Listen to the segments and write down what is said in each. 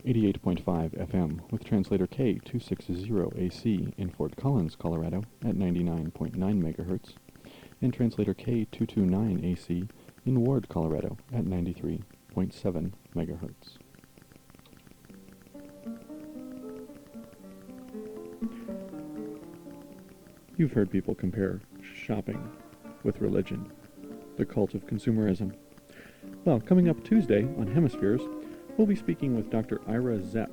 88.5 FM with translator K260AC in Fort Collins, Colorado at 99.9 MHz, and translator K229AC in Ward, Colorado at 93.7 MHz. You've heard people compare shopping with religion, the cult of consumerism. Well, coming up Tuesday on Hemispheres, we'll be speaking with Dr. Ira Zepp,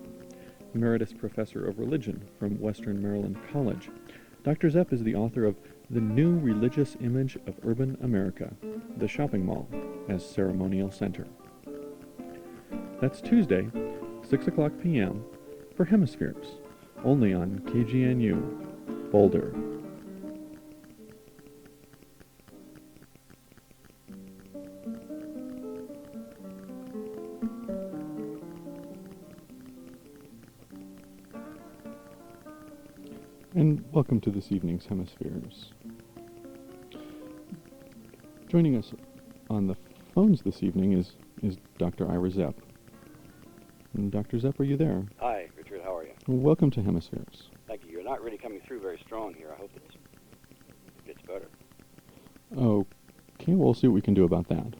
Emeritus Professor of Religion from Western Maryland College. Dr. Zepp is the author of The New Religious Image of Urban America, the Shopping Mall as Ceremonial Center. That's Tuesday, 6 o'clock p.m. for Hemispheres, only on KGNU, Boulder. And welcome to this evening's Hemispheres. Joining us on the phones this evening is Dr. Ira Zepp. And Dr. Zepp, are you there? Hi, Richard. How are you? Welcome to Hemispheres. Thank you. You're not really coming through very strong here. I hope it gets better. Okay, we'll see what we can do about that.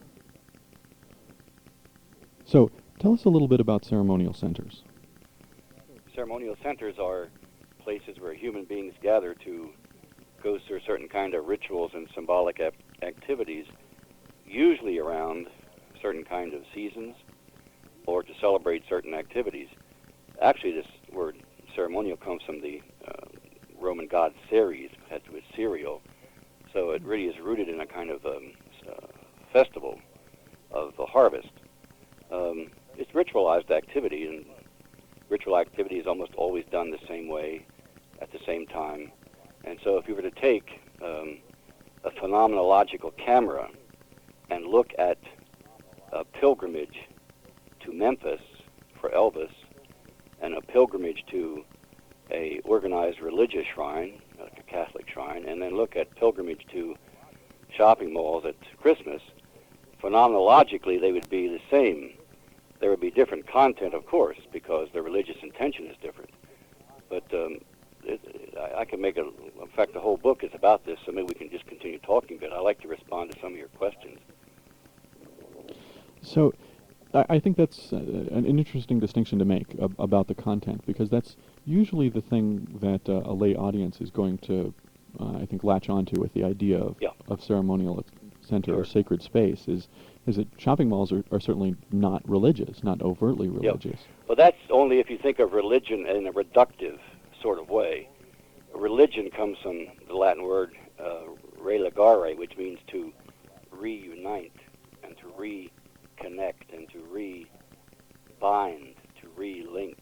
So, tell us a little bit about ceremonial centers. Ceremonial centers are places where human beings gather to go through certain kind of rituals and symbolic activities, usually around certain kind of seasons or to celebrate certain activities. Actually, this word ceremonial comes from the Roman god Ceres, had to do with cereal. So it really is rooted in a kind of festival of the harvest. It's ritualized activity, and ritual activity is almost always done the same way at the same time. And so if you were to take a phenomenological camera and look at a pilgrimage to Memphis for Elvis and a pilgrimage to a organized religious shrine, like a Catholic shrine, and then look at pilgrimage to shopping malls at Christmas, phenomenologically they would be the same. There would be different content, of course, because the religious intention is different. But I can make in fact, the whole book is about this, so maybe we can just continue talking, but I'd like to respond to some of your questions. So, I think that's an interesting distinction to make about the content, because that's usually the thing that a lay audience is going to, I think, latch onto with the idea of ceremonial center or sacred space, is that shopping malls are certainly not religious, not overtly religious. Well, that's only if you think of religion in a reductive sort of way. Religion comes from the Latin word religare, which means to reunite and to reconnect and to rebind, to relink.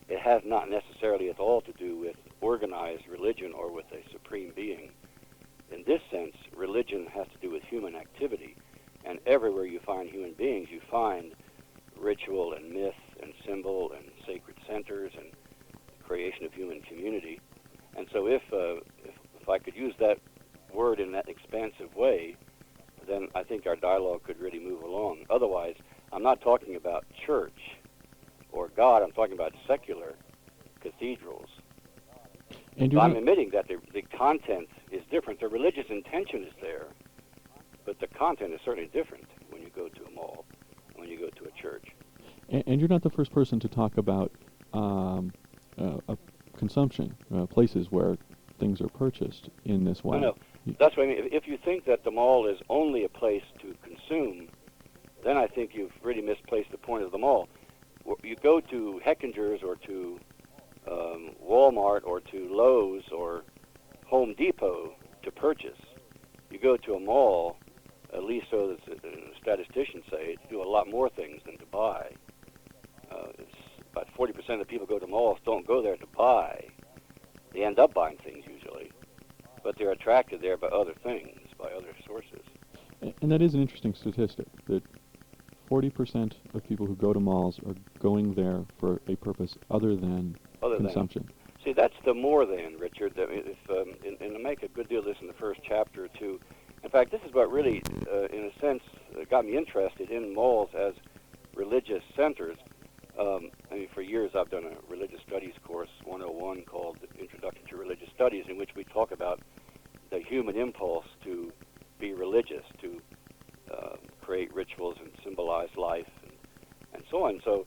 It has not necessarily at all to do with organized religion or with a supreme being. In this sense, religion has to do with human activity. And everywhere you find human beings, you find ritual and myth and symbol and sacred centers and creation of human community. And so if I could use that word in that expansive way, then I think our dialogue could really move along. Otherwise, I'm not talking about church or God, I'm talking about secular cathedrals. And so I'm admitting that the content is different. The religious intention is there, but the content is certainly different when you go to a mall, when you go to a church. And you're not the first person to talk about consumption, places where things are purchased in this way. No, that's what I mean. If you think that the mall is only a place to consume, then I think you've really misplaced the point of the mall. You go to Heckinger's or to Walmart or to Lowe's or Home Depot to purchase. You go to a mall, at least so that the statisticians say, to do a lot more things than to buy. About 40% of people go to malls don't go there to buy. They end up buying things usually, but they're attracted there by other things, by other sources. And that is an interesting statistic, that 40% of people who go to malls are going there for a purpose other than consumption. See, that's the more than, Richard. And I make a good deal of this in the first chapter or two. In fact, this is what really, in a sense, got me interested in malls as religious centers. I mean, for years I've done a religious studies course, 101, called Introduction to Religious Studies, in which we talk about the human impulse to be religious, to create rituals and symbolize life, and so on. So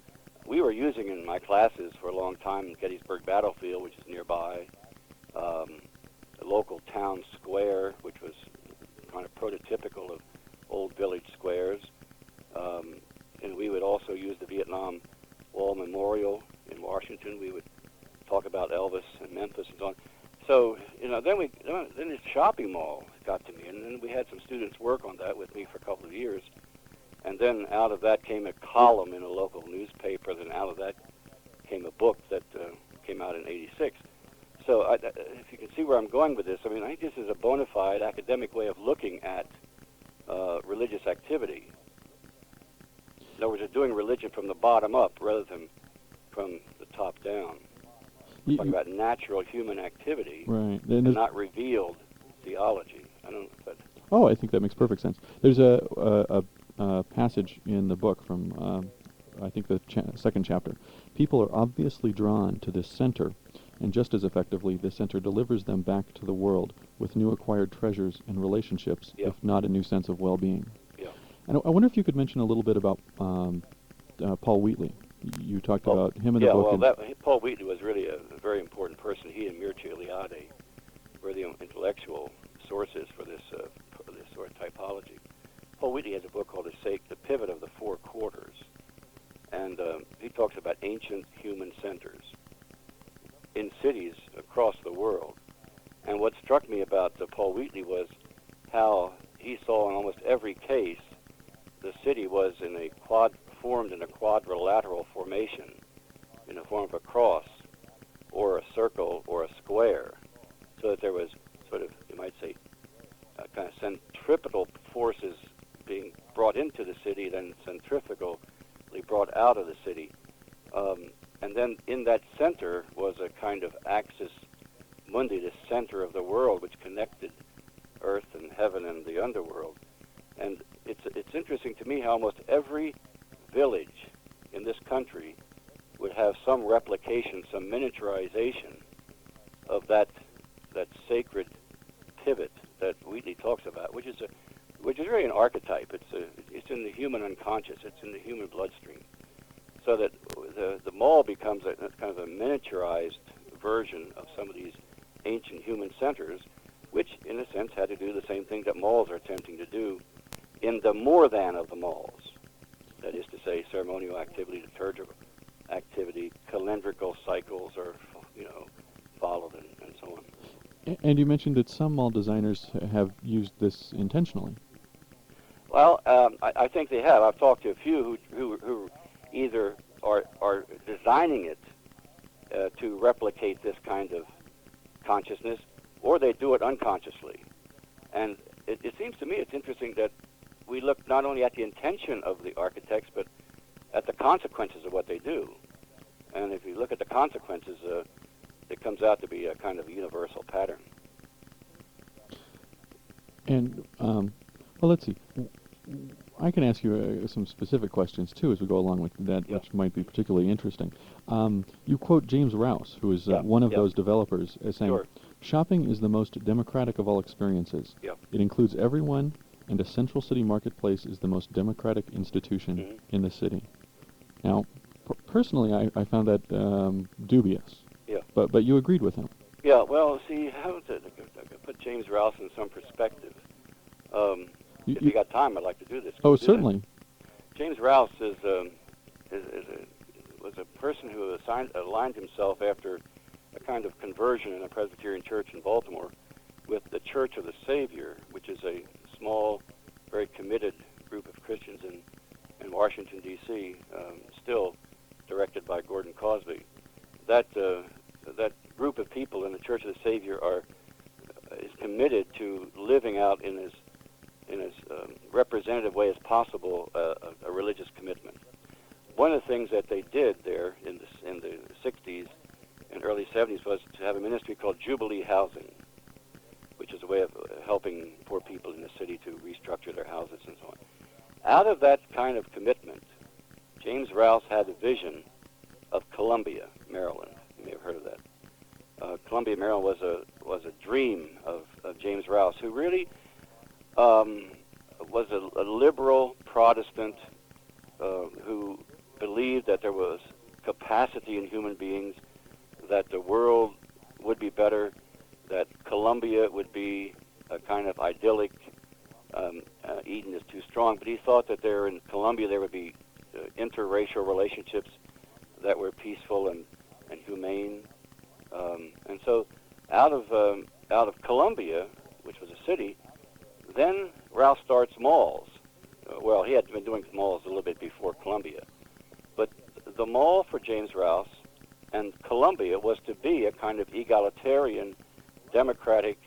we were using in my classes for a long time Gettysburg Battlefield, which is nearby, the local town square, which was kind of prototypical of old village squares, and we would also use the Vietnam Wall Memorial in Washington. We would talk about Elvis and Memphis and so on. So, then this shopping mall got to me, and then we had some students work on that with me for a couple of years. And then out of that came a column in a local newspaper, then out of that came a book that came out in '86. So if you can see where I'm going with this, I mean, I think this is a bona fide academic way of looking at religious activity. In other words, they're doing religion from the bottom up rather than from the top down. Talking about natural human activity, right, and not revealed theology. I don't know if that... Oh, I think that makes perfect sense. There's a passage in the book from, I think, the second chapter. People are obviously drawn to this center, and just as effectively, the center delivers them back to the world with new acquired treasures and relationships, if not a new sense of well-being. Yeah. And I wonder if you could mention a little bit about Paul Wheatley. You talked about him in the book. Yeah, well, Paul Wheatley was really a very important person. He and Mircea Eliade were the intellectual sources for this sort of typology. Paul Wheatley has a book called The Pivot of the Four Quarters, and he talks about ancient human centers in cities across the world. And what struck me about Paul Wheatley was how he saw in almost every case the city was formed in a quadrilateral formation, in the form of a cross or a circle or a square, so that there was sort of, you might say, kind of centripetal forces being brought into the city, then centrifugally brought out of the city. And then in that center was a kind of axis mundi, the center of the world, which connected earth and heaven and the underworld. And it's interesting to me how almost every village in this country would have some replication, some miniaturization of that sacred pivot that Wheatley talks about, which is really an archetype. It's in the human unconscious. It's in the human bloodstream. So that the mall becomes a kind of a miniaturized version of some of these ancient human centers, which in a sense had to do the same thing that malls are attempting to do in the more than of the malls. That is to say, ceremonial activity, liturgical activity, calendrical cycles are, followed and so on. And you mentioned that some mall designers have used this intentionally. Well, I think they have. I've talked to a few who either are designing it to replicate this kind of consciousness, or they do it unconsciously. And it seems to me it's interesting that we look not only at the intention of the architects, but at the consequences of what they do. And if you look at the consequences, it comes out to be a kind of universal pattern. And, well, let's see. I can ask you some specific questions, too, as we go along with that, which might be particularly interesting. You quote James Rouse, who is one of those developers, as saying, shopping is the most democratic of all experiences. It includes everyone, and a central city marketplace is the most democratic institution in the city. Now, personally, I found that dubious. But you agreed with him. Yeah, well, see, how to put James Rouse in some perspective. If you got time, I'd like to do this. Oh, certainly. James Rouse was a person who aligned himself after a kind of conversion in a Presbyterian church in Baltimore with the Church of the Savior, which is a small, very committed group of Christians in Washington, D.C., still directed by Gordon Cosby. That group of people in the Church of the Savior is committed to living out in as representative way as possible a religious commitment. One of the things that they did there in the 60s and early 70s was to have a ministry called Jubilee Housing, which is a way of helping poor people in the city to restructure their houses and so on. Out of that kind of commitment, James Rouse had a vision Columbia, Maryland. You may have heard of that. Columbia, Maryland was a dream of James Rouse, who really was a liberal Protestant who believed that there was capacity in human beings, that the world would be better, that Columbia would be a kind of idyllic. Eden is too strong, but he thought that there in Columbia there would be interracial relationships that were peaceful and humane. And so out of Columbia, which was a city, then Rouse starts malls. Well, he had been doing malls a little bit before Columbia. But the mall for James Rouse and Columbia was to be a kind of egalitarian, democratic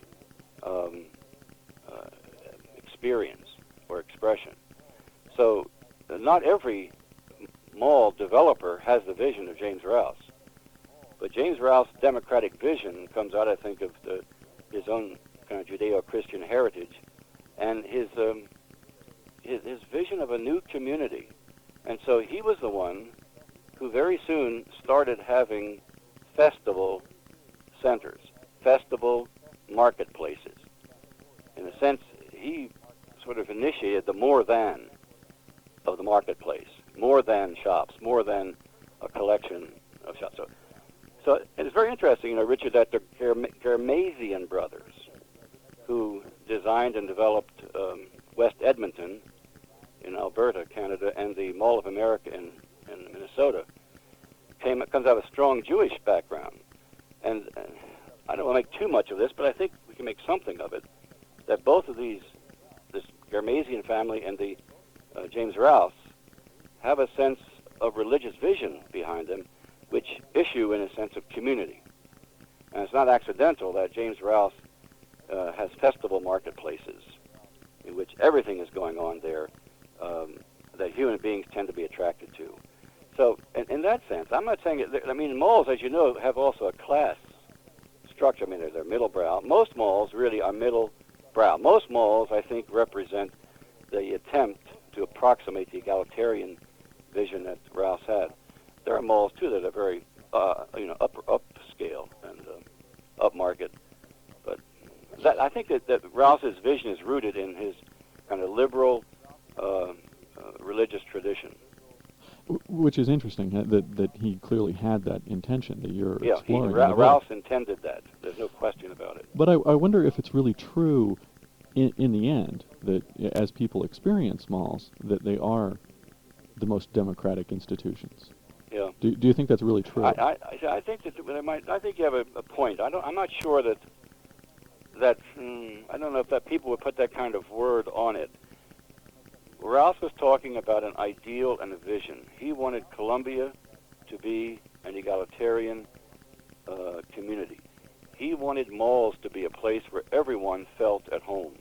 experience or expression. So not every mall developer has the vision of James Rouse. But James Rouse's democratic vision comes out, I think, of his own kind of Judeo-Christian heritage and his vision of a new community. And so he was the one who very soon started having festival centers, festival marketplaces. In a sense, he sort of initiated the more than of the marketplace, more than shops, more than a collection of shops. So it's very interesting, Richard, that the Germaisian brothers, who designed and developed West Edmonton in Alberta, Canada, and the Mall of America in Minnesota, comes out of a strong Jewish background. And I don't want to make too much of this, but I think we can make something of it, that both of this Germaisian family and the James Rouse, have a sense of religious vision behind them, which issue in a sense of community. And it's not accidental that James Rouse has festival marketplaces in which everything is going on there that human beings tend to be attracted to. So in that sense, I'm not saying it, I mean, malls, as you know, have also a class structure. I mean, they're middle brow. Most malls really are middle brow. Most malls, I think, represent the attempt to approximate the egalitarian vision that Rouse had. There are malls too that are very, upscale and upmarket. But I think that Rouse's vision is rooted in his kind of liberal religious tradition. Which is interesting, that he clearly had that intention that you're exploring. Rouse intended that. There's no question about it. But I wonder if it's really true in the end that as people experience malls, that they are the most democratic institutions. Yeah. Do you think that's really true? I think that I think you have a point. I'm not sure that I don't know if that people would put that kind of word on it. Rouse was talking about an ideal and a vision. He wanted Columbia to be an egalitarian community. He wanted malls to be a place where everyone felt at home.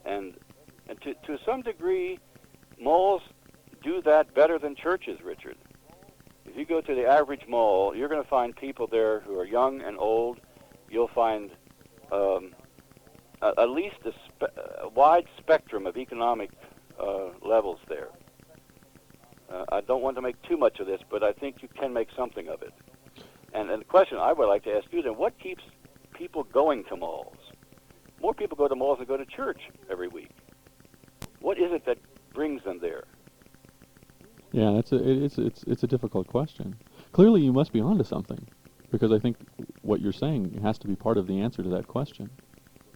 And to some degree, malls do that better than churches, Richard. If you go to the average mall, you're going to find people there who are young and old. You'll find at least a wide spectrum of economic levels there. I don't want to make too much of this, but I think you can make something of it. And the question I would like to ask you then, what keeps people going to malls? More people go to malls than go to church every week. What is it that brings them there? Yeah, it's a difficult question. Clearly, you must be onto something, because I think what you're saying has to be part of the answer to that question.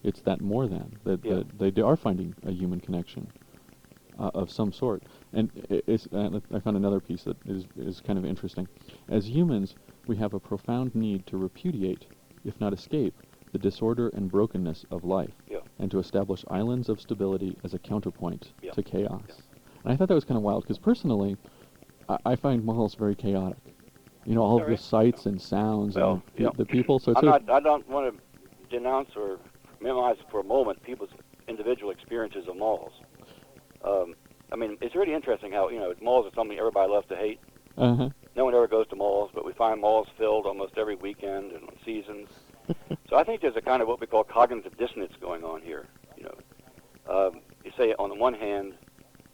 It's that more than that they are finding a human connection of some sort. And I found another piece that is kind of interesting. As humans, we have a profound need to repudiate, if not escape, the disorder and brokenness of life, and to establish islands of stability as a counterpoint to chaos. And I thought that was kind of wild, because personally, I find malls very chaotic. All of the sights and sounds and the people. So I don't want to denounce or minimize for a moment people's individual experiences of malls. I mean, it's really interesting how, malls are something everybody loves to hate. Uh-huh. No one ever goes to malls, but we find malls filled almost every weekend and on seasons. So I think there's a kind of what we call cognitive dissonance going on here. You say on the one hand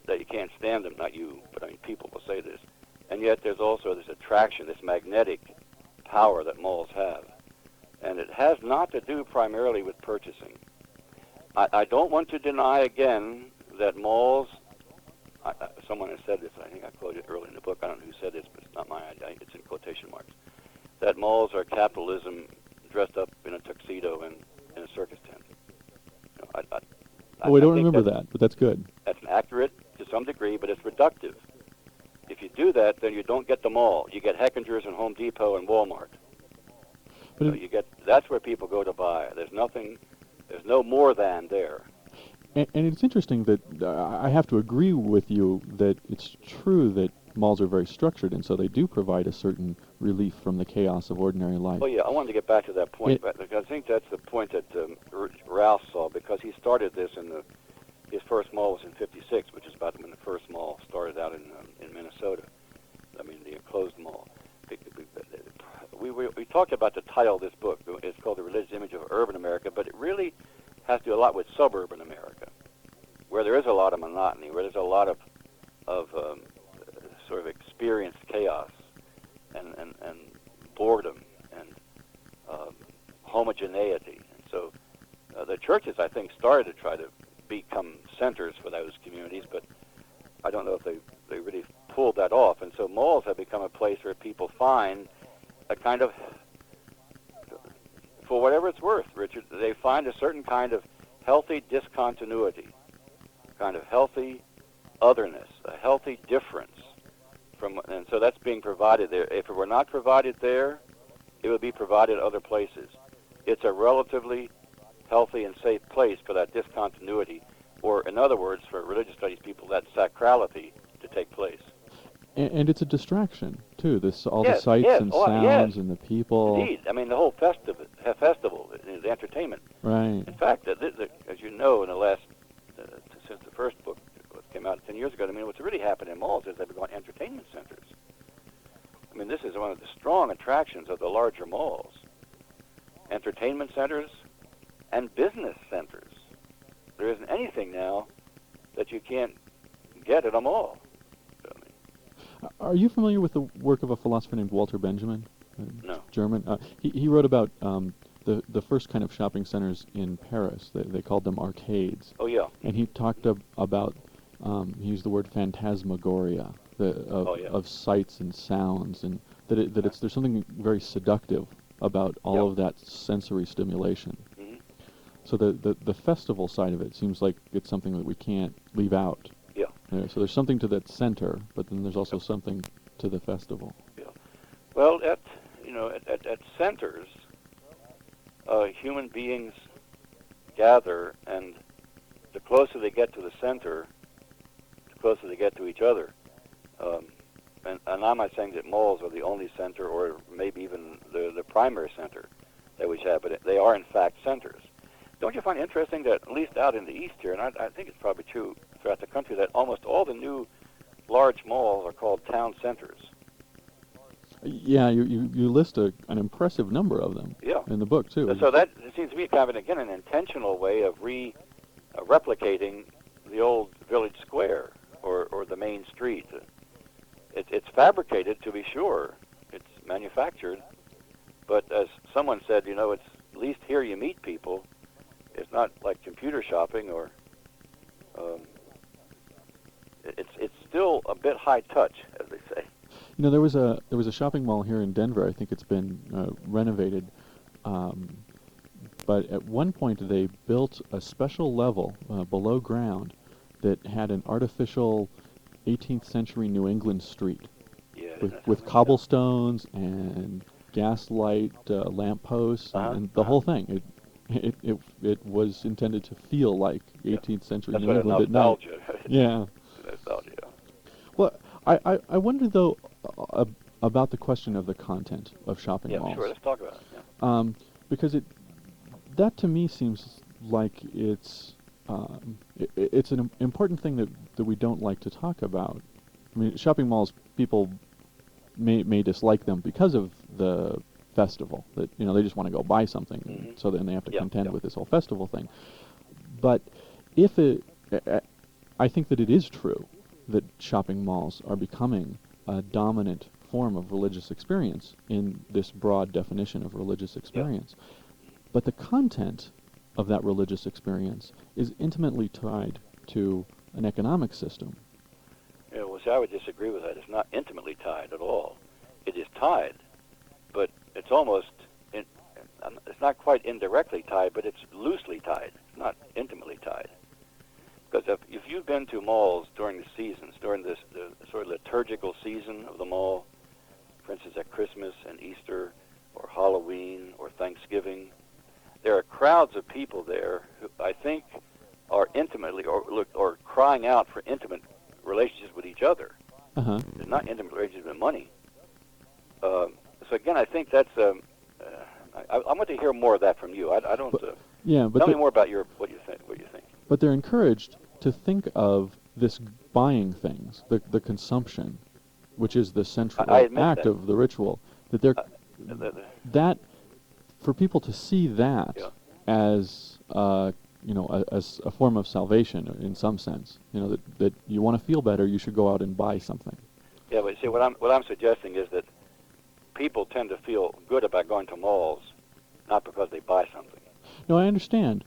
that you can't stand them, not you, but I mean people will say this, And yet there's also this attraction, this magnetic power that malls have. And it has not to do primarily with purchasing. I don't want to deny again that malls, someone has said this, I think I quoted early in the book, I don't know who said this, but it's not my idea, it's in quotation marks, that malls are capitalism dressed up in a tuxedo and in a circus tent. You know, I don't remember that, but that's good. That's accurate to some degree, but it's reductive. If you do that, then you don't get the mall. You get Heckinger's and Home Depot and Walmart. But So that's where people go to buy. There's no more than there. And it's interesting that I have to agree with you that it's true that malls are very structured, and so they do provide a certain relief from the chaos of ordinary life. Oh yeah, I wanted to get back to that point, but I think that's the point that Ralph saw, because he started this his first mall was in '56, which is about when the first mall started out in Minnesota. I mean, the enclosed mall. We talked about the title of this book. It's called The Religious Image of Urban America, but it really has to do a lot with suburban America, where there is a lot of monotony, where there's a lot of sort of experienced chaos and boredom and homogeneity. And so the churches, I think, started to try to become centers for those communities, but I don't know if they really pulled that off. And so malls have become a place where people find a kind of, for whatever it's worth, Richard, they find a certain kind of healthy discontinuity, kind of healthy otherness, a healthy difference and so that's being provided there. If it were not provided there, it would be provided other places. It's a relatively healthy and safe place for that discontinuity, or in other words, for religious studies people, that sacrality to take place. And it's a distraction too. The sights and sounds and the people. Indeed, I mean the whole festival, the entertainment. Right. In fact, as you know, in the last since the first book came out 10 years ago, I mean, what's really happened in malls is they've become entertainment centers. I mean, this is one of the strong attractions of the larger malls. Entertainment centers and business centers. There isn't anything now that you can't get at a mall. Are you familiar with the work of a philosopher named Walter Benjamin? No. German. He wrote about the first kind of shopping centers in Paris. They called them arcades. Oh, yeah. And he talked about, he used the word phantasmagoria, of sights and sounds, and there's something very seductive about all of that sensory stimulation. Mm-hmm. So the festival side of it seems like it's something that we can't leave out. Yeah. So there's something to that center, but then there's also something to the festival. Yeah. Well, at centers, human beings gather, and the closer they get to the center, the closer they get to each other. And I'm not saying that malls are the only center, or maybe even the primary center that we have, but they are in fact centers. Don't you find it interesting that, at least out in the East here, and I think it's probably true throughout the country, that almost all the new large malls are called town centers? Yeah, you list an impressive number of them in the book, too. So that seems to be kind of, again, an intentional way of replicating the old village square or the main street. It's fabricated, to be sure. It's manufactured. But as someone said, it's at least here you meet people. It's not like computer shopping or... It's still a bit high touch, as they say. There was a shopping mall here in Denver. I think it's been renovated, but at one point they built a special level below ground that had an artificial 18th century New England street with cobblestones and gaslight lampposts and the whole thing. It was intended to feel like 18th century New England at night. Yeah. Nostalgia. Well, I wonder though about the question of the content of shopping malls. Yeah, sure. Let's talk about it. Yeah. Because that to me seems like it's an important thing that we don't like to talk about. I mean, shopping malls, people may dislike them because of the festival. That they just want to go buy something, so then they have to contend with this whole festival thing. But I think that it is true that shopping malls are becoming a dominant form of religious experience in this broad definition of religious experience. But the content of that religious experience is intimately tied to an economic system. Yeah, well, see, I would disagree with that. It's not intimately tied at all. It is tied, but it's almost, it's not quite indirectly tied, but it's loosely tied. It's not intimately tied. Because if you've been to malls during the seasons, during the sort of liturgical season of the mall, for instance, at Christmas and Easter or Halloween or Thanksgiving, there are crowds of people there who I think are intimately or crying out for intimate relationships with each other. It's not intimate relationships with money. So again, I think that's. I want to hear more of that from you. I don't. But tell me more about what you think. But they're encouraged to think of this buying things, the consumption, which is the central act of the ritual. That they're that for people to see that as as a form of salvation in some sense. That you want to feel better, you should go out and buy something. Yeah, but see, what I'm suggesting is that people tend to feel good about going to malls, not because they buy something. No, I understand,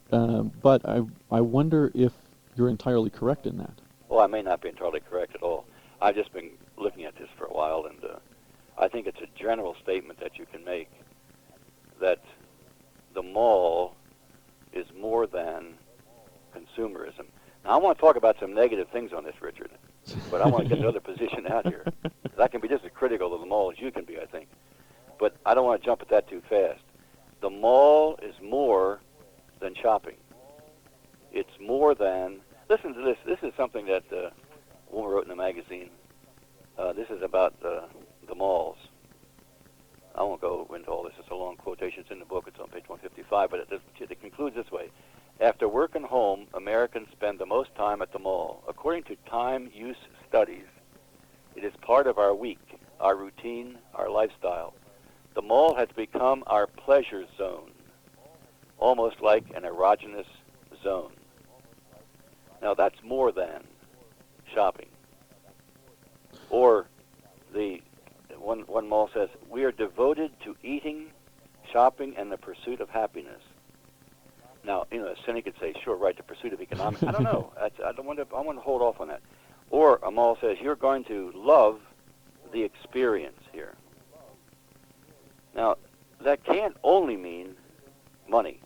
but I wonder if you're entirely correct in that. Well, I may not be entirely correct at all. I've just been looking at this for a while, and I think it's a general statement that you can make that the mall is more than consumerism. Now, I want to talk about some negative things on this, Richard, but I want to get another position out here. I can be just as critical of the mall as you can be, I think. But I don't want to jump at that too fast. The mall is more than shopping. It's more than... Listen to this. This is something that a woman wrote in a magazine. This is about the malls. I won't go into all this. It's a long quotation. It's in the book. It's on page 155. But it concludes this way. After work and home, Americans spend the most time at the mall. According to time use studies, it is part of our week, our routine, our lifestyle. The mall has become our pleasure zone, almost like an erogenous zone. Now, that's more than shopping. Or one mall says, we are devoted to eating, shopping, and the pursuit of happiness. Now, a cynic could say, sure, right, the pursuit of economics. I don't know. I want to hold off on that. Or a mall says, you're going to love the experience here. Now, that can't only mean money.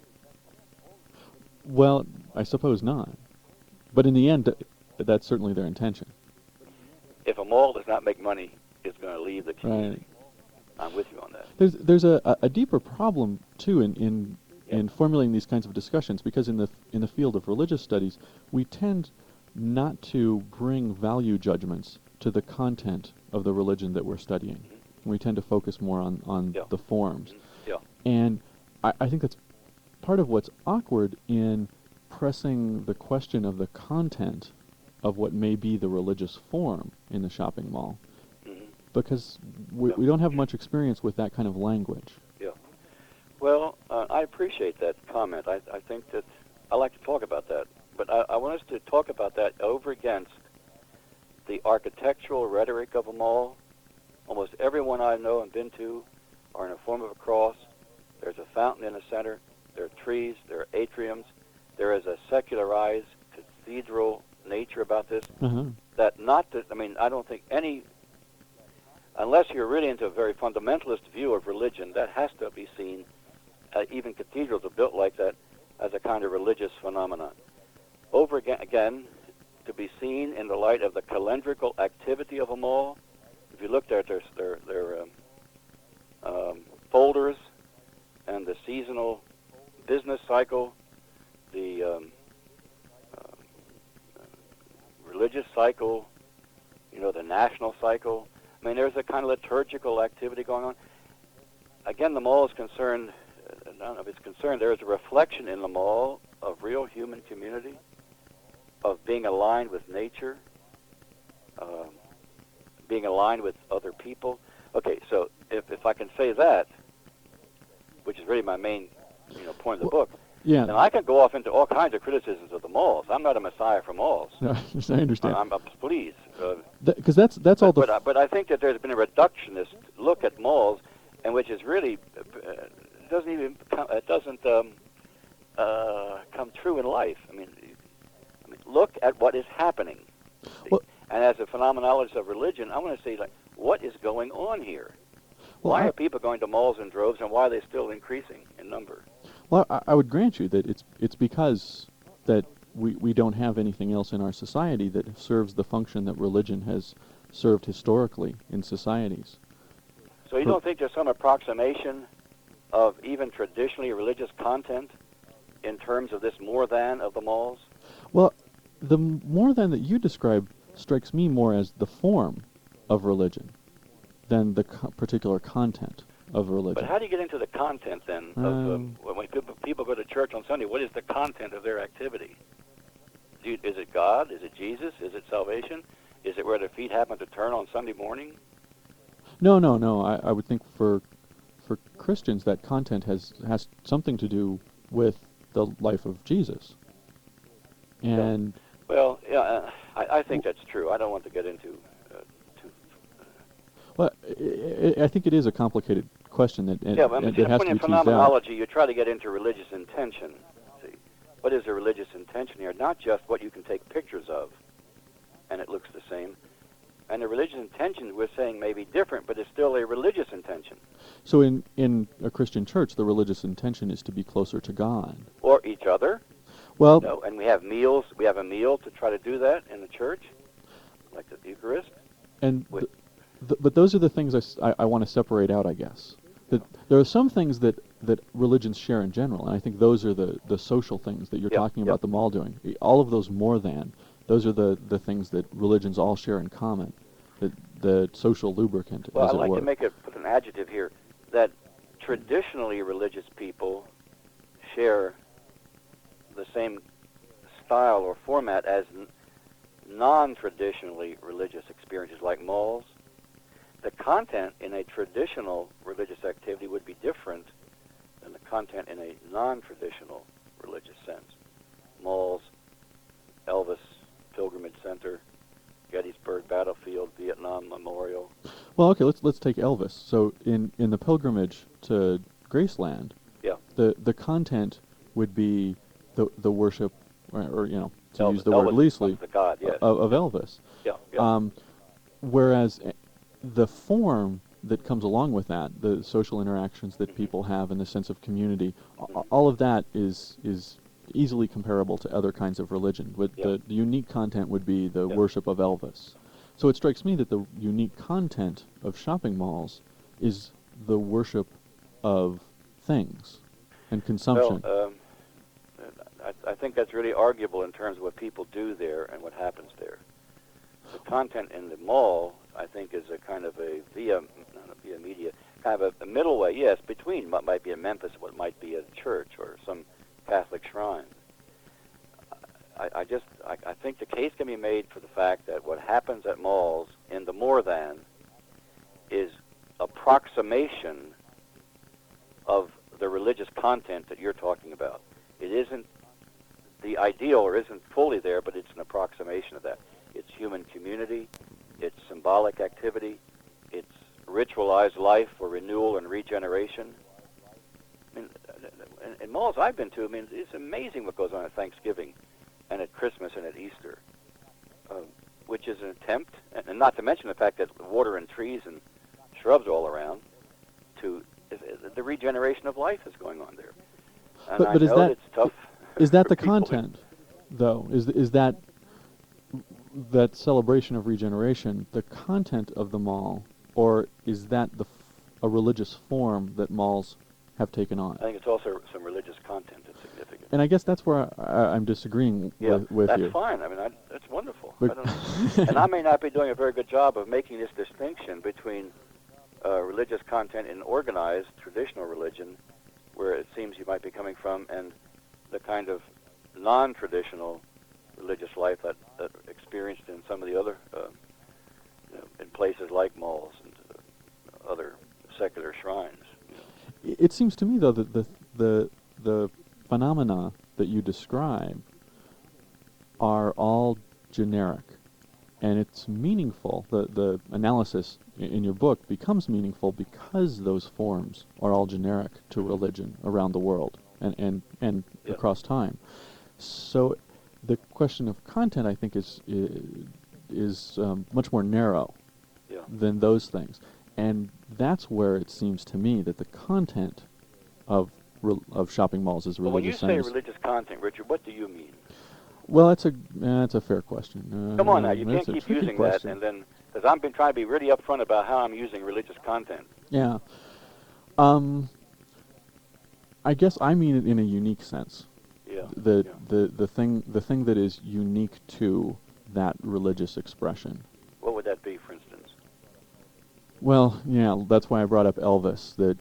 Well, I suppose not. But in the end, that's certainly their intention. If a mall does not make money, it's going to leave the community. Right. I'm with you on that. There's a deeper problem too in formulating these kinds of discussions, because in the field of religious studies, we tend not to bring value judgments to the content of the religion that we're studying. Mm-hmm. We tend to focus more on the forms. Mm-hmm. Yeah. And I think that's part of what's awkward in pressing the question of the content of what may be the religious form in the shopping mall, because we don't have much experience with that kind of language. Yeah. Well, I appreciate that comment. I think that I like to talk about that, but I want us to talk about that over against the architectural rhetoric of a mall. Almost everyone I know and been to are in a form of a cross. There's a fountain in the center. There are trees. There are atriums. There is a secularized cathedral nature about this. Uh-huh. I don't think any, unless you're really into a very fundamentalist view of religion, that has to be seen, even cathedrals are built like that, as a kind of religious phenomenon. Over again, to be seen in the light of the calendrical activity of a mall. If you look there at their folders and the seasonal business cycle, the religious cycle, the national cycle. I mean, there's a kind of liturgical activity going on. Again, the mall is concerned, I don't know if it's concerned, there is a reflection in the mall of real human community, of being aligned with nature, being aligned with other people. Okay, so if I can say that, which is really my main point of the book, Yeah. And I can go off into all kinds of criticisms of the malls. I'm not a messiah for malls. No, I understand. Please. Because that's all the. But I think that there's been a reductionist look at malls, and which is really doesn't come true in life. I mean, look at what is happening. Well, and as a phenomenologist of religion, I want to say, like, what is going on here? Why are people going to malls in droves, and why are they still increasing in number? Well, I would grant you that it's because that we don't have anything else in our society that serves the function that religion has served historically in societies. So you don't think there's some approximation of even traditionally religious content in terms of this more than of the malls? Well, the more than that you describe strikes me more as the form of religion than the particular content of religion. But how do you get into the content then? When people go to church on Sunday, what is the content of their activity? Is it God? Is it Jesus? Is it salvation? Is it where their feet happen to turn on Sunday morning? No. I would think for Christians that content has something to do with the life of Jesus. And well, yeah, I think that's true. I don't want to get into well, I think it is a complicated question that it has to be teased out. In phenomenology, you try to get into religious intention. See, what is the religious intention here? Not just what you can take pictures of, and it looks the same. And the religious intention, we're saying, may be different, but it's still a religious intention. So in a Christian church, the religious intention is to be closer to God. Or each other. Well, no, and we have meals. We have a meal to try to do that in the church, like the Eucharist. And but those are the things I want to separate out, I guess. That there are some things that religions share in general, and I think those are the social things that you're talking about the mall doing. All of those more than, those are the things that religions all share in common, the social lubricant, well, as it were. Well, I'd like to put an adjective here, that traditionally religious people share the same style or format as non-traditionally religious experiences like malls. The content in a traditional religious activity would be different than the content in a non-traditional religious sense. Malls, Elvis Pilgrimage Center, Gettysburg Battlefield, Vietnam Memorial. Well, okay, let's take Elvis. So in the pilgrimage to Graceland, the content would be the worship, or to Elvis, use the word loosely, the God, yes. of Elvis. Yeah. Whereas the form that comes along with that, the social interactions that people have and the sense of community, all of that is easily comparable to other kinds of religion. But the unique content would be the worship of Elvis. So it strikes me that the unique content of shopping malls is the worship of things and consumption. Well, I think that's really arguable in terms of what people do there and what happens there. The content in the mall, I think, is a kind of a media, kind of a middle way, yes, between what might be a Memphis and what might be a church or some Catholic shrine. I think the case can be made for the fact that what happens at malls in the more than is approximation of the religious content that you're talking about. It isn't the ideal or isn't fully there, but it's an approximation of that. It's human community, it's symbolic activity, it's ritualized life for renewal and regeneration. I mean, in malls I've been to, it's amazing what goes on at Thanksgiving and at Christmas and at Easter, which is an attempt, and not to mention the fact that water and trees and shrubs all around, the regeneration of life is going on there. And but I know it's tough. Is that the content, though? Is that celebration of regeneration the content of the mall, or is that a religious form that malls have taken on? I think it's also some religious content that's significant. And I guess that's where I'm disagreeing with you. That's fine. That's wonderful. And I may not be doing a very good job of making this distinction between religious content in organized traditional religion, where it seems you might be coming from, and the kind of non-traditional religious life that experienced in some of the other, in places like malls and other secular shrines. It seems to me, though, that the phenomena that you describe are all generic, and it's meaningful. The analysis in your book becomes meaningful because those forms are all generic to religion around the world and Yeah. across time. So the question of content, I think, is much more narrow Yeah. than those things, and that's where it seems to me that the content of shopping malls is But when you religious say centers. religious content, Richard, what do you mean? Well, that's a fair question. Come on now, you can't That's a keep tricky using question. that, and then, because I've been trying to be really upfront about how I'm using religious content. Yeah. I guess I mean it in a unique sense. Yeah. The yeah. the thing that is unique to that religious expression. What would that be, for instance? Well, yeah, that's why I brought up Elvis. That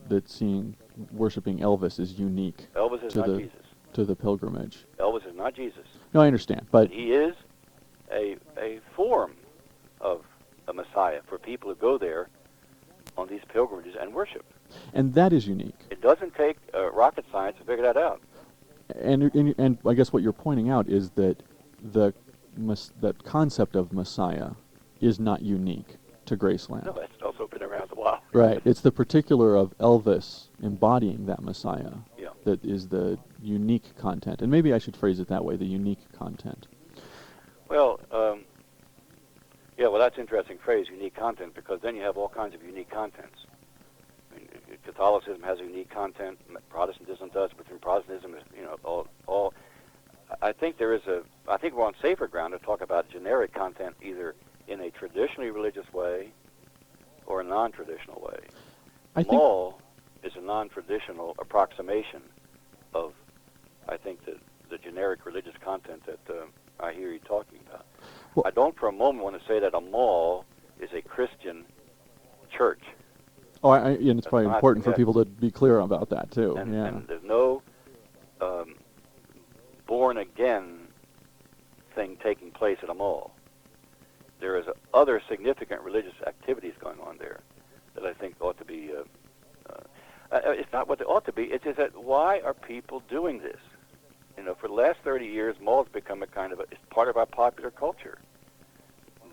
worshiping Elvis is unique Elvis is to not the Jesus. to the pilgrimage. Elvis is not Jesus. No, I understand, but He is a form of a Messiah for people who go there on these pilgrimages and worship. and that is unique. It doesn't take rocket science to figure that out. And I guess what you're pointing out is that that concept of Messiah is not unique to Graceland. No, that's also been around a while. Right. It's the particular of Elvis embodying that Messiah Yeah. that is the unique content. And maybe I should phrase it that way, the unique content. Well, yeah, well, that's an interesting phrase, unique content, because then you have all kinds of unique contents. I mean, Catholicism has a unique content. Protestantism does, but in Protestantism, all. I think I think we're on safer ground to talk about generic content, either in a traditionally religious way or a non-traditional way. I think Mall is a non-traditional approximation of, I think, the generic religious content that I hear you talking about. Well, I don't for a moment want to say that a mall is a Christian church. oh, and it's That's probably not- important for yeah. people to be clear about that too. And, yeah. and there's no born-again thing taking place at a mall. There is other significant religious activities going on there that I think ought to be, it's not what they ought to be, it's just that why are people doing this? You know, for the last 30 years, malls become it's part of our popular culture.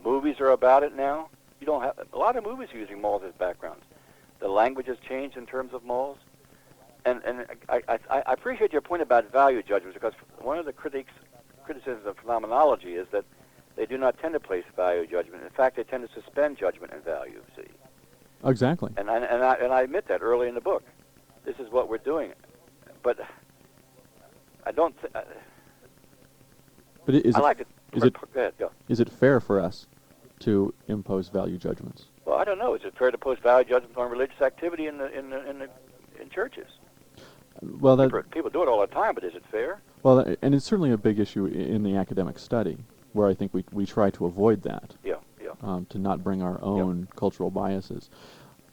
Movies are about it now. You don't have, a lot of movies are using malls as backgrounds. The language has changed in terms of malls. And I appreciate your point about value judgments, because one of the criticisms of phenomenology is that they do not tend to place value judgment. In fact, they tend to suspend judgment and value, see. Exactly. And I admit that early in the book. This is what we're doing. But I don't But is I it like it. is Go ahead, go. it fair for us to impose value judgments? Well, I don't know. Is it fair to post value judgments on religious activity in churches? Well, People do it all the time, but is it fair? well, and it's certainly a big issue in the academic study, where I think we try to avoid that. Yeah. To not bring our own cultural biases.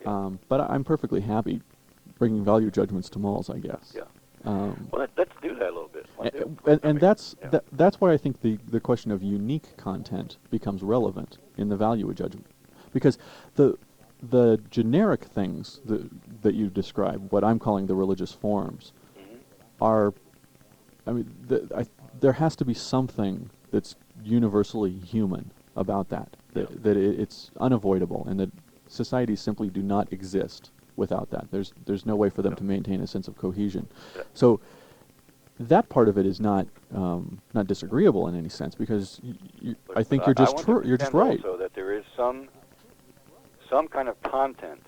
Yeah. But I'm perfectly happy bringing value judgments to malls, I guess. Yeah. Um, Well, let's do that a little bit. and that's why I think the question of unique content becomes relevant in the value judgment, because the generic things that you describe, what I'm calling the religious forms, are, I mean, there has to be something that's universally human about that it's unavoidable, and that societies simply do not exist without that. There's no way for them to maintain a sense of cohesion. Yeah. So that part of it is not disagreeable in any sense, because I think you're just you're just right. Also, that there is some kind of content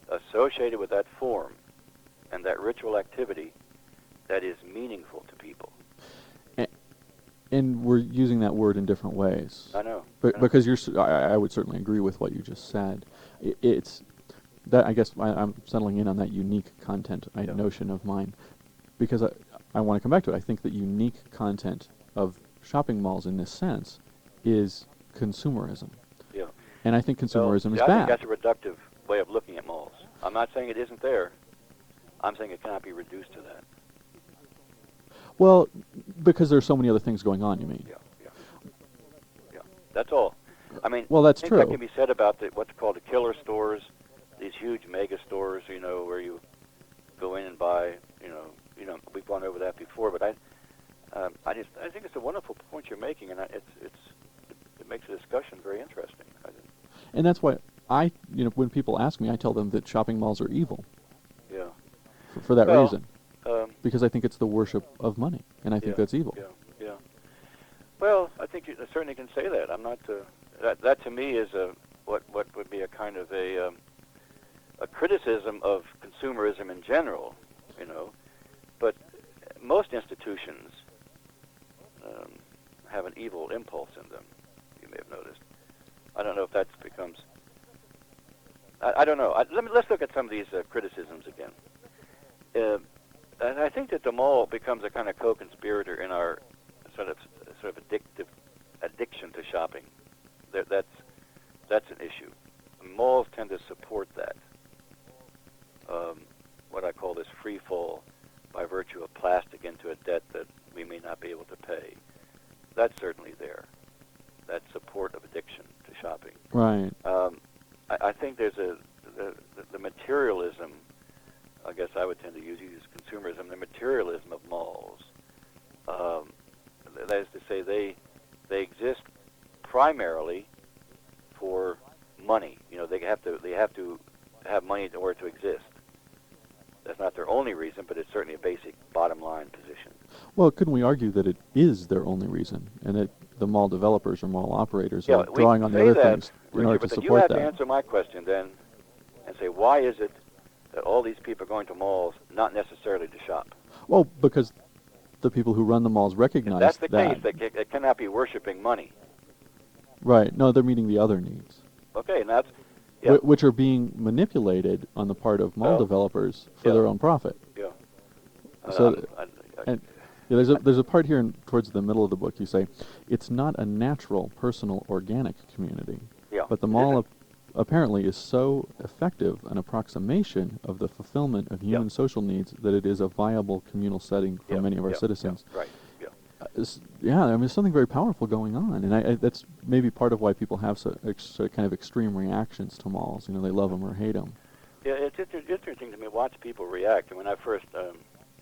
associated with that form and that ritual activity that is meaningful to people. And we're using that word in different ways. I know. But because I would certainly agree with what you just said. It's that, I guess I'm settling in on that unique content notion of mine, because I want to come back to it. I think that unique content of shopping malls in this sense is consumerism. Yeah. And I think consumerism is I bad. think that's a reductive way of looking at malls. I'm not saying it isn't there. I'm saying it cannot be reduced to that. Well, because there's so many other things going on, you mean? Yeah. That's all. I mean, well, that's I think true. that can be said about what's called the killer stores, these huge mega stores, where you go in and buy, we've gone over that before, but I think it's a wonderful point you're making, and it makes the discussion very interesting. And that's why when people ask me, I tell them that shopping malls are evil. Yeah. For that Well, reason. Because I think it's the worship of money, and I think that's evil. Yeah. Well, I think you certainly can say that. I'm not. That to me is what would be a kind of a criticism of consumerism in general, But most institutions have an evil impulse in them. You may have noticed. I don't know if that becomes. I don't know. Let's look at some of these criticisms again. And I think that the mall becomes a kind of co-conspirator in our sort of addiction to shopping. That's an issue. Malls tend to support that. What I call this free fall by virtue of plastic into a debt that we may not be able to pay. That's certainly there. That support of addiction to shopping. Right. I think there's the materialism. I guess I would tend to use consumerism, the materialism of malls. That is to say, they exist primarily for money. They have to have money in order to exist. That's not their only reason, but it's certainly a basic bottom line position. Well, couldn't we argue that it is their only reason, and that the mall developers or mall operators are drawing on the other things in order to support that? You have to answer my question then, and say, why is it that all these people are going to malls not necessarily to shop? Well, because the people who run the malls recognize that's the case. They cannot be worshiping money. Right. No, they're meeting the other needs. Okay, and that's... Which are being manipulated on the part of mall developers for their own profit. Yeah. So, there's a part here towards the middle of the book. You say, it's not a natural, personal, organic community. Yeah. But the mall apparently is so effective an approximation of the fulfillment of human social needs that it is a viable communal setting for many of our citizens. Right. There's something very powerful going on, and that's maybe part of why people have so kind of extreme reactions to malls. They love them or hate them. Yeah, it's interesting to me watch people react. And when I first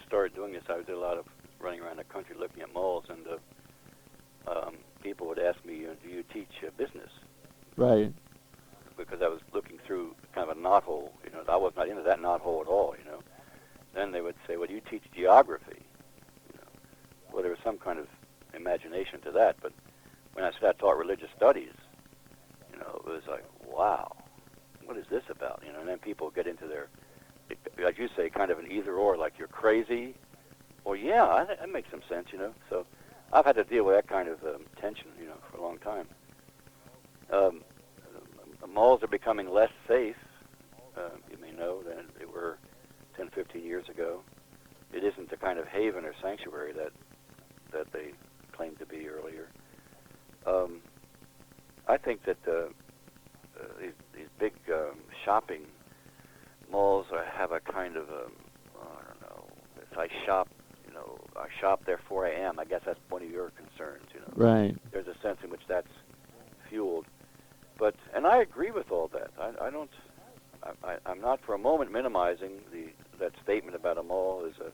started doing this, I did a lot of running around the country looking at malls, and people would ask me, "Do you teach business?" Right. Because I was looking through kind of a knothole. I was not into that knothole at all. Then they would say, "Well, do you teach geography?" Well, there was some kind of imagination to that, but when I taught religious studies, it was like, wow, what is this about? And then people get into their, like you say, kind of an either-or, like you're crazy, or that makes some sense, So I've had to deal with that kind of tension, for a long time. Malls are becoming less safe, you may know, than they were 10, 15 years ago. It isn't the kind of haven or sanctuary that they claimed to be earlier. I think that these big shopping malls have a kind of I don't know. If I shop, I shop, therefore I am. I guess that's one of your concerns. Right. There's a sense in which that's fueled, and I agree with all that. I'm not for a moment minimizing that statement about a mall as a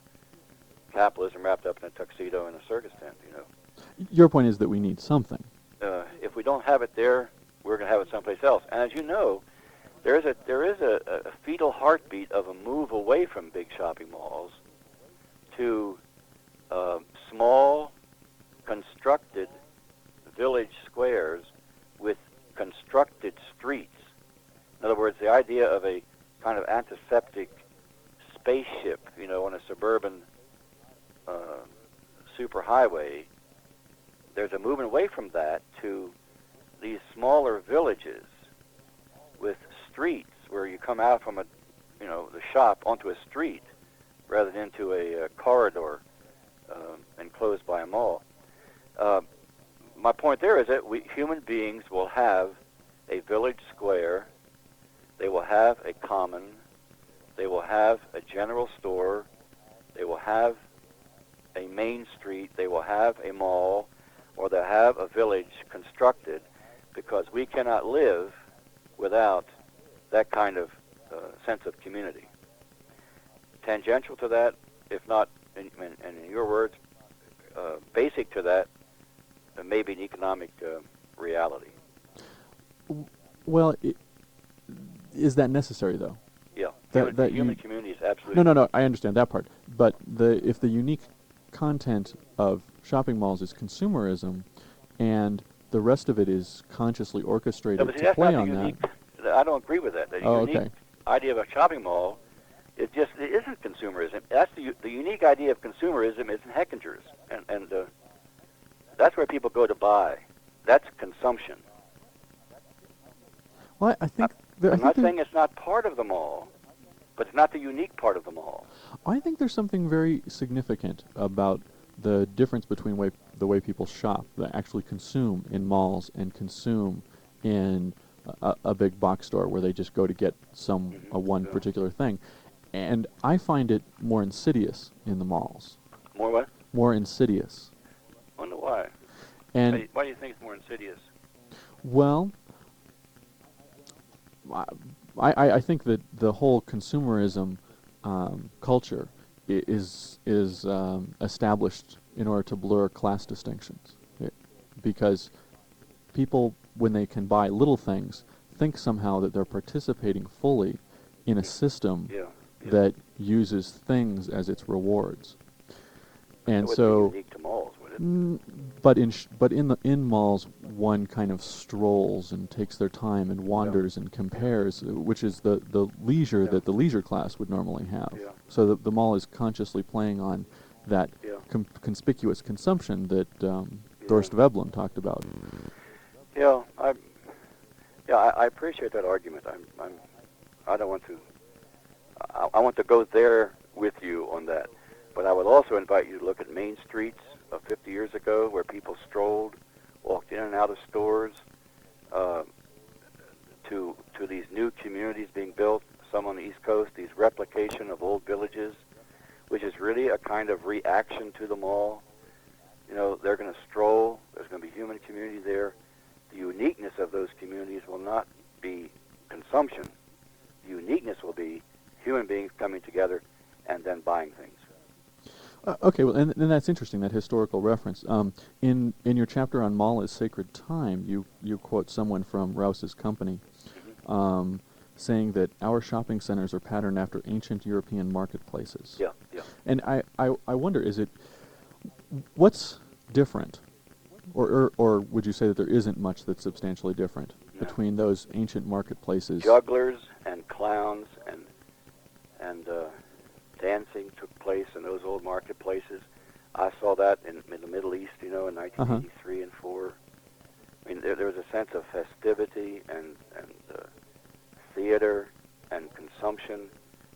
capitalism wrapped up in a tuxedo and a circus tent, Your point is that we need something. If we don't have it there, we're going to have it someplace else. And as you know, there is a fetal heartbeat of a move away from big shopping malls to small, constructed village squares with constructed streets. In other words, the idea of a kind of antiseptic spaceship, on a suburban superhighway. There's a movement away from that to these smaller villages with streets where you come out from the shop onto a street rather than into a corridor enclosed by a mall. My point there is that human beings will have a village square, they will have a common, they will have a general store, they will have a main street, they will have a mall, or they'll have a village constructed, because we cannot live without that kind of sense of community. Tangential to that, if not and in your words, basic to that, maybe an economic reality. Well, is that necessary though? Yeah, That human community is absolutely. No. I understand that part. But if the unique content of shopping malls is consumerism, and the rest of it is consciously orchestrated But see, to that's play not on the that. unique. I don't agree with that. The unique Okay. idea of a shopping mall, it isn't consumerism. That's the unique idea of consumerism is Heckinger's, and that's where people go to buy. That's consumption. Well, I think I'm not saying it's not part of the mall, but it's not the unique part of the mall. I think there's something very significant about the difference between the way people shop, that actually consume in malls and consume in a big box store where they just go to get one particular thing. And I find it more insidious in the malls. More what? More insidious. Wonder why. And why do you think it's more insidious? well, I think that the whole consumerism culture is established in order to blur class distinctions, because people, when they can buy little things, think somehow that they're participating fully in a system that uses things as its rewards. And it so, would be unique to malls, would it? but in malls, one kind of strolls and takes their time and wanders and compares, which is the leisure that the leisure class would normally have. Yeah. So the mall is consciously playing on that conspicuous consumption that Thorst Veblen talked about. Yeah, I appreciate that argument. I don't want to. I want to go there with you on that, but I would also invite you to look at main streets of 50 years ago, where people strolled, walked in and out of stores, to these new communities being built, some on the East Coast, these replication of old villages, which is really a kind of reaction to the mall. You know, they're going to stroll. There's going to be human community there. The uniqueness of those communities will not be consumption. The uniqueness will be human beings coming together and then buying things. Okay, well, and that's interesting, that historical reference. In your chapter on Mall as Sacred Time, you quote someone from Rouse's company, saying that our shopping centers are patterned after ancient European marketplaces. Yeah. And I wonder, what's different? Or would you say that there isn't much that's substantially different between those ancient marketplaces? Jugglers and clowns and dancing took place in those old marketplaces. I saw that in the Middle East, in 1983 and 4. I mean, there was a sense of festivity and theater and consumption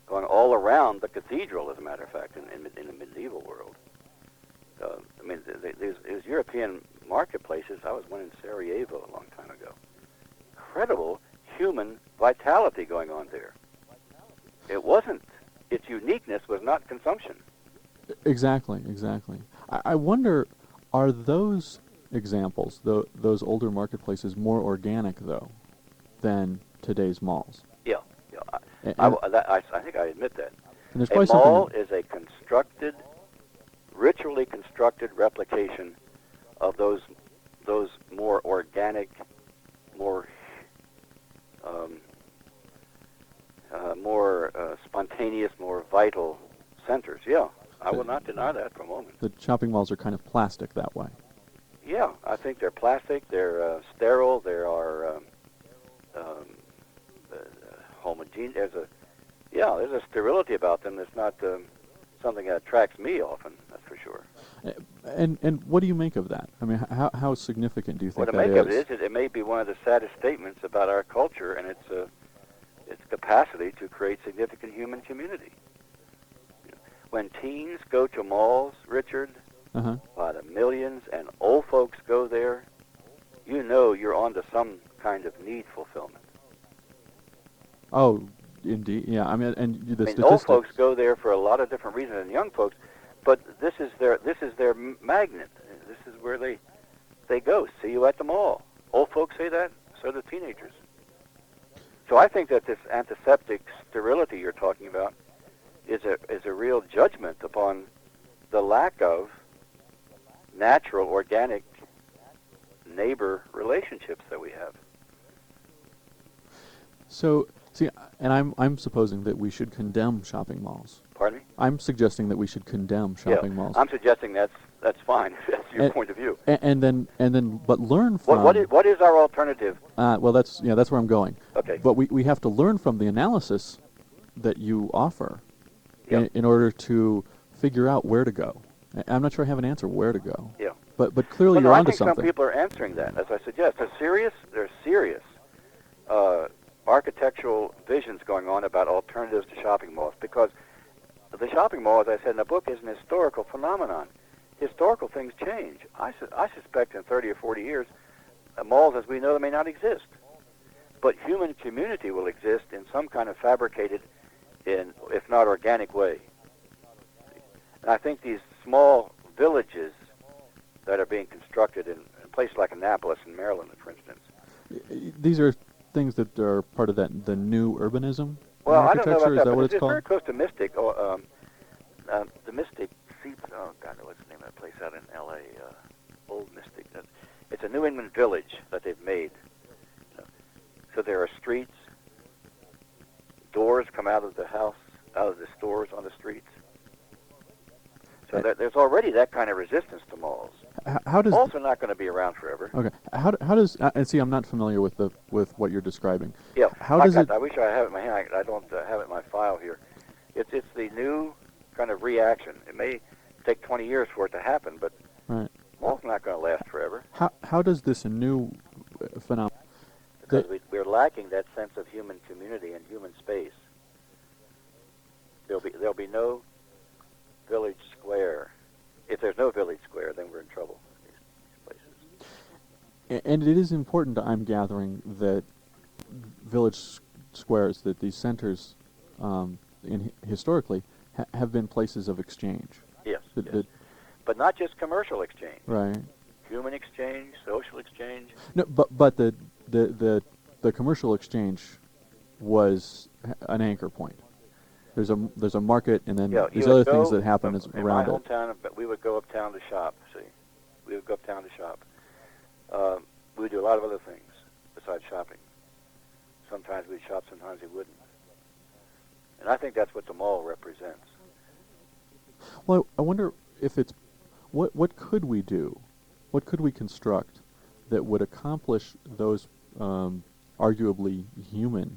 going all around the cathedral, as a matter of fact, in the medieval world. I mean, there's European marketplaces. I was one in Sarajevo a long time ago. Incredible human vitality going on there. Its uniqueness was not consumption. Exactly. I wonder, are those examples, those older marketplaces, more organic, though, than today's malls? Yeah. I think I admit that. And there's A probably mall something... is a ritually constructed replication of those more organic, more spontaneous, more vital centers. Yeah, I will not deny that for a moment. The shopping malls are kind of plastic that way. Yeah, I think they're plastic. They're sterile. There are homogeneous. There's a sterility about them that's not something that attracts me often. That's for sure. And what do you make of that? I mean, how significant do you think What that I is? make of it is it may be one of the saddest statements about our culture and its capacity to create significant human community. When teens go to malls, Richard, by the millions, and old folks go there, you're onto some kind of need fulfillment. Oh, indeed. Yeah, I mean, and the statistics... Old folks go there for a lot of different reasons than young folks, but this is their magnet. This is where they go. See you at the mall. Old folks say that, so do teenagers. So I think that this antiseptic sterility you're talking about is a real judgment upon the lack of natural, organic neighbor relationships that we have. So, see, and I'm supposing that we should condemn shopping malls. Pardon me? I'm suggesting that we should condemn shopping malls. I'm suggesting that's fine. That's your point of view. And then, but learn from. What is our alternative? Well, that's where I'm going. Okay. But we have to learn from the analysis that you offer Yeah. in order to figure out where to go. I'm not sure I have an answer where to go. Yeah. But clearly Well, you're I onto think something. some people are answering that, as I suggest. There's serious architectural visions going on about alternatives to shopping malls, because the shopping mall, as I said in the book, is an historical phenomenon. Historical things change. I suspect in 30 or 40 years, malls as we know them may not exist. But human community will exist in some kind of fabricated, if not organic way. And I think these small villages that are being constructed in places like Annapolis in Maryland, for instance. These are things that are part of the new urbanism. Well, I don't architecture. know about Is that, that but what it's it's called? very close to Mystic. The Mystic Sea. Oh God, what's the name of that place out in L.A.? Old Mystic. It's a New England village that they've made. So there are streets. Doors come out of the house, out of the stores on the streets. So there's already that kind of resistance to malls. How does Malls are not going to be around forever. okay? How does and see? I'm not familiar with what you're describing. Yeah. How does it? I wish I have it in my hand. I don't have it in my file here. It's the new kind of reaction. It may take 20 years for it to happen, but Right. malls are not going to last forever. How does this new phenomenon? Because we're lacking that sense of human community and human space. There'll be no village square. If there's no village square, then we're in trouble in these places. And it is important, I'm gathering, that village squares, that these centers, historically, have been places of exchange. Yes, That- but not just commercial exchange. right. Human exchange, social exchange. No, but the commercial exchange was an anchor point. There's a market, and then there's other things that happen in around my it. hometown, but we would go uptown to shop. See, we would go uptown to shop. We would do a lot of other things besides shopping. Sometimes we'd shop, sometimes we wouldn't. And I think that's what the mall represents. Well, I wonder if it's what could we do? What could we construct that would accomplish those arguably human,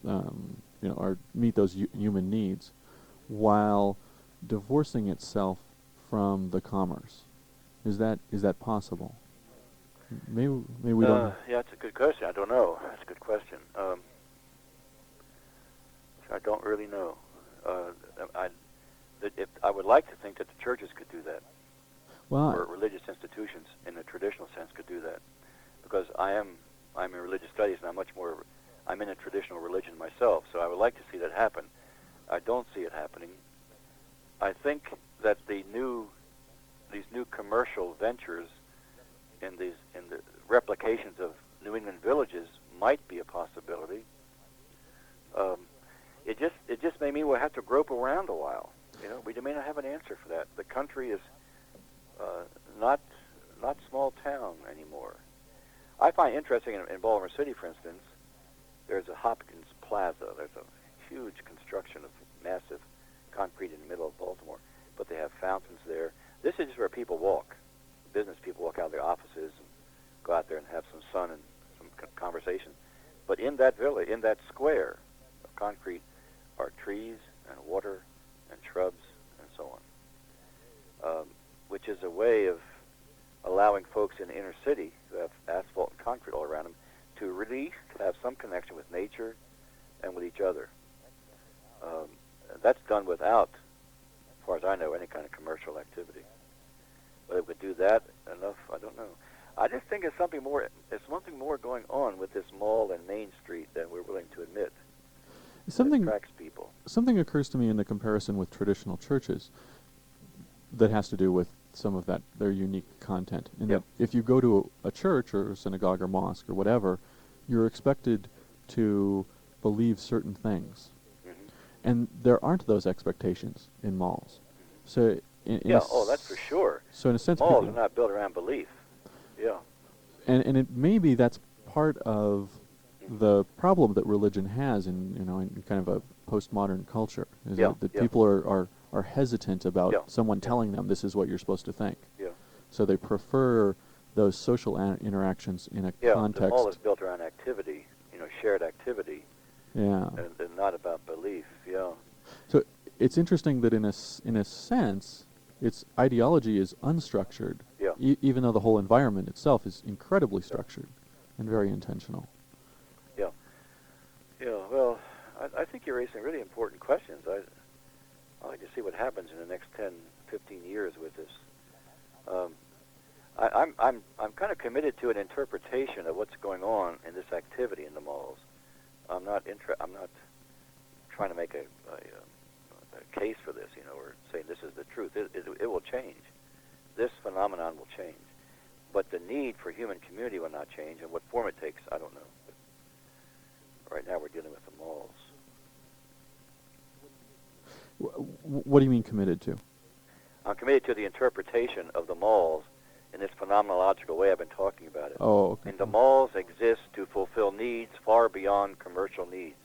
or meet those human needs, while divorcing itself from the commerce? Is that possible? Maybe we don't. Yeah, that's a good question. I don't know. That's a good question. I don't really know. I would like to think that the churches could do that, or religious institutions in the traditional sense could do that, because I'm in religious studies and I'm in a traditional religion myself, so I would like to see that happen. I don't see it happening. I think that these new commercial ventures in the replications of New England villages might be a possibility. It just may mean we'll have to grope around a while. We may not have an answer for that. The country is not small town anymore. I find interesting in Baltimore City, for instance, there's a Hopkins Plaza. There's a huge construction of massive concrete in the middle of Baltimore, but they have fountains there. This is just where people walk. Business people walk out of their offices and go out there and have some sun and some conversation. But in that village, in that square of concrete, are trees and water and shrubs and so on, which is a way of allowing folks in the inner city who have asphalt and concrete all around them to really have some connection with nature and with each other. That's done without, as far as I know, any kind of commercial activity. Whether we could do that enough, I don't know. I just think there's something more going on with this mall and Main Street than we're willing to admit. It attracts people. Something occurs to me in the comparison with traditional churches that has to do with some of their unique content. In that if you go to a church or a synagogue or mosque or whatever, you're expected to believe certain things. Mm-hmm. And there aren't those expectations in malls. So Yeah, oh, that's for sure. So in a sense, Malls people, are not built around belief. Yeah. and it maybe that's part of Mhm. the problem that religion has in in kind of a postmodern culture is Yeah, that yeah, people are hesitant about yeah, someone yeah, telling them this is what you're supposed to think. yeah. So they prefer those social interactions in a Yeah, the mall is context. built around activity, shared activity, Yeah. and not about belief. Yeah, So it's interesting that in a sense, its ideology is unstructured, yeah, even though the whole environment itself is incredibly yeah, structured and very intentional. yeah. Yeah, well, I think you're raising really important questions. I'd like to see what happens in the next 10, 15 years with this. Um, I'm kind of committed to an interpretation of what's going on in this activity in the malls. I'm not trying to make a case for this, or saying this is the truth. It will change. This phenomenon will change. But the need for human community will not change, and what form it takes, I don't know. But right now we're dealing with the malls. What do you mean committed to? I'm committed to the interpretation of the malls in this phenomenological way I've been talking about it. Oh, okay. And the malls exist to fulfill needs far beyond commercial needs.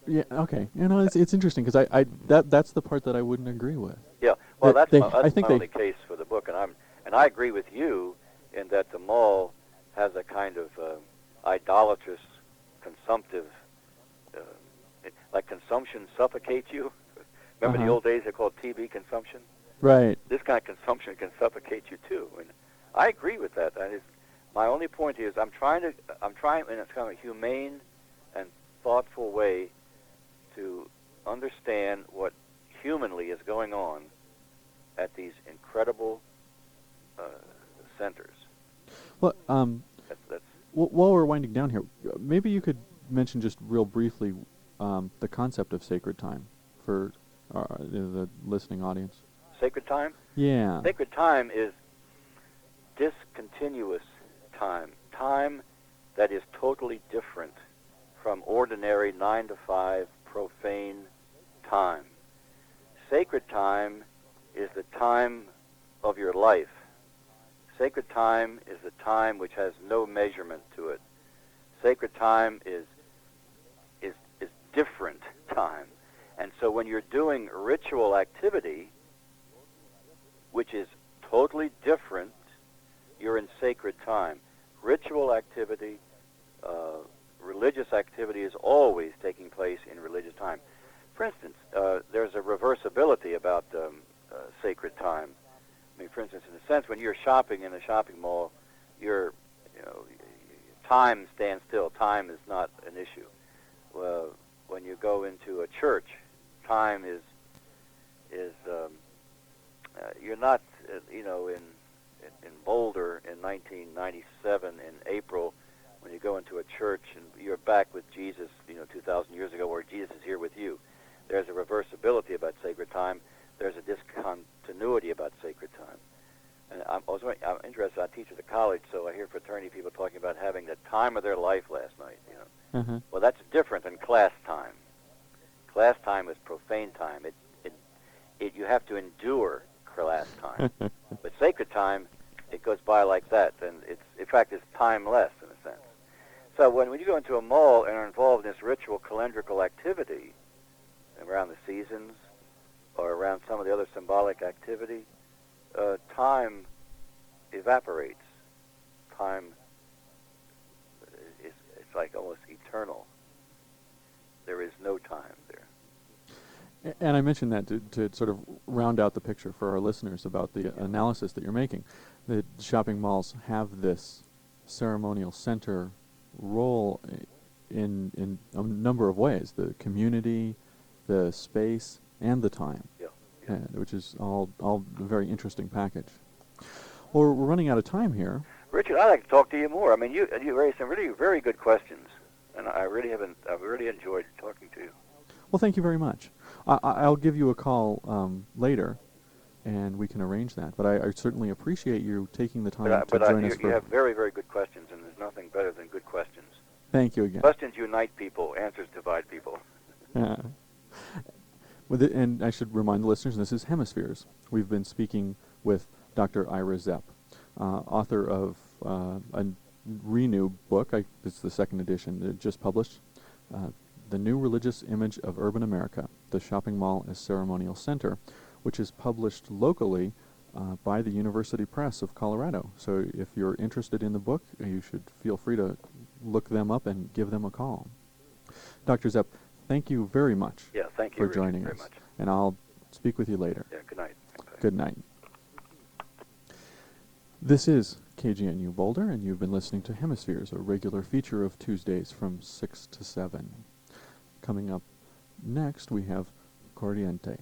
Yeah. Okay. It's interesting because that's the part that I wouldn't agree with. Yeah, well, That they, that's I think my only case for the book, and I agree with you in that the mall has a kind of idolatrous, consumptive, like consumption suffocates you. Remember the old days they called TB consumption? Right. This kind of consumption can suffocate you too, and I agree with that. My only point is I'm trying in a kind of a humane and thoughtful way to understand what humanly is going on at these incredible centers. Well, That's while we're winding down here, maybe you could mention just real briefly the concept of sacred time for the listening audience. sacred time. Yeah. Sacred time is discontinuous time that is totally different from ordinary 9 to 5 profane time. Sacred time is the time of your life. Sacred time is the time which has no measurement to it. Sacred time is different time. And so when you're doing ritual activity, which is totally different, you're in sacred time. Ritual activity, religious activity is always taking place in religious time. For instance, there's a reversibility about sacred time. I mean, for instance, in a sense, when you're shopping in a shopping mall, time stands still. Time is not an issue. When you go into a church, time is you're not, in Boulder in 1997 in April, when you go into a church and you're back with Jesus, 2,000 years ago, where Jesus is here with you. There's a reversibility about sacred time. There's a discontinuity about sacred time. And I'm interested. I teach at the college, so I hear fraternity people talking about having the time of their life last night. Uh-huh. Well, that's different than class time. Class time is profane time. You have to endure class time. But sacred time, it goes by like that, and in fact it's timeless in a sense. So when you go into a mall and are involved in this ritual calendrical activity around the seasons or around some of the other symbolic activity, time evaporates. Time it's like almost eternal. There is no time there. And I mentioned that to sort of round out the picture for our listeners about the analysis that you're making. The shopping malls have this ceremonial center role in a number of ways: the community, the space, and the time, Yeah. which is all a very interesting package. Well, we're running out of time here. Richard, I'd like to talk to you more. I mean, you raised some really very good questions, and I've really enjoyed talking to you. Well, thank you very much. I'll give you a call later, and we can arrange that. But I certainly appreciate you taking the time to join us. You have very, very good questions, and there's nothing better than good questions. Thank you again. Questions unite people. Answers divide people. And I should remind the listeners, this is Hemispheres. We've been speaking with Dr. Ira Zepp, author of a Renew book. It's the second edition, just published. The New Religious Image of Urban America, the Shopping Mall as Ceremonial Center, which is published locally by the University Press of Colorado. So if you're interested in the book, you should feel free to look them up and give them a call. Dr. Zepp, thank you very much Thank you, for Richard, joining very us. much. And I'll speak with you later. Good night. Bye. Good night. This is KGNU Boulder, and you've been listening to Hemispheres, a regular feature of Tuesdays from 6 to 7. Coming up next, we have Corriente.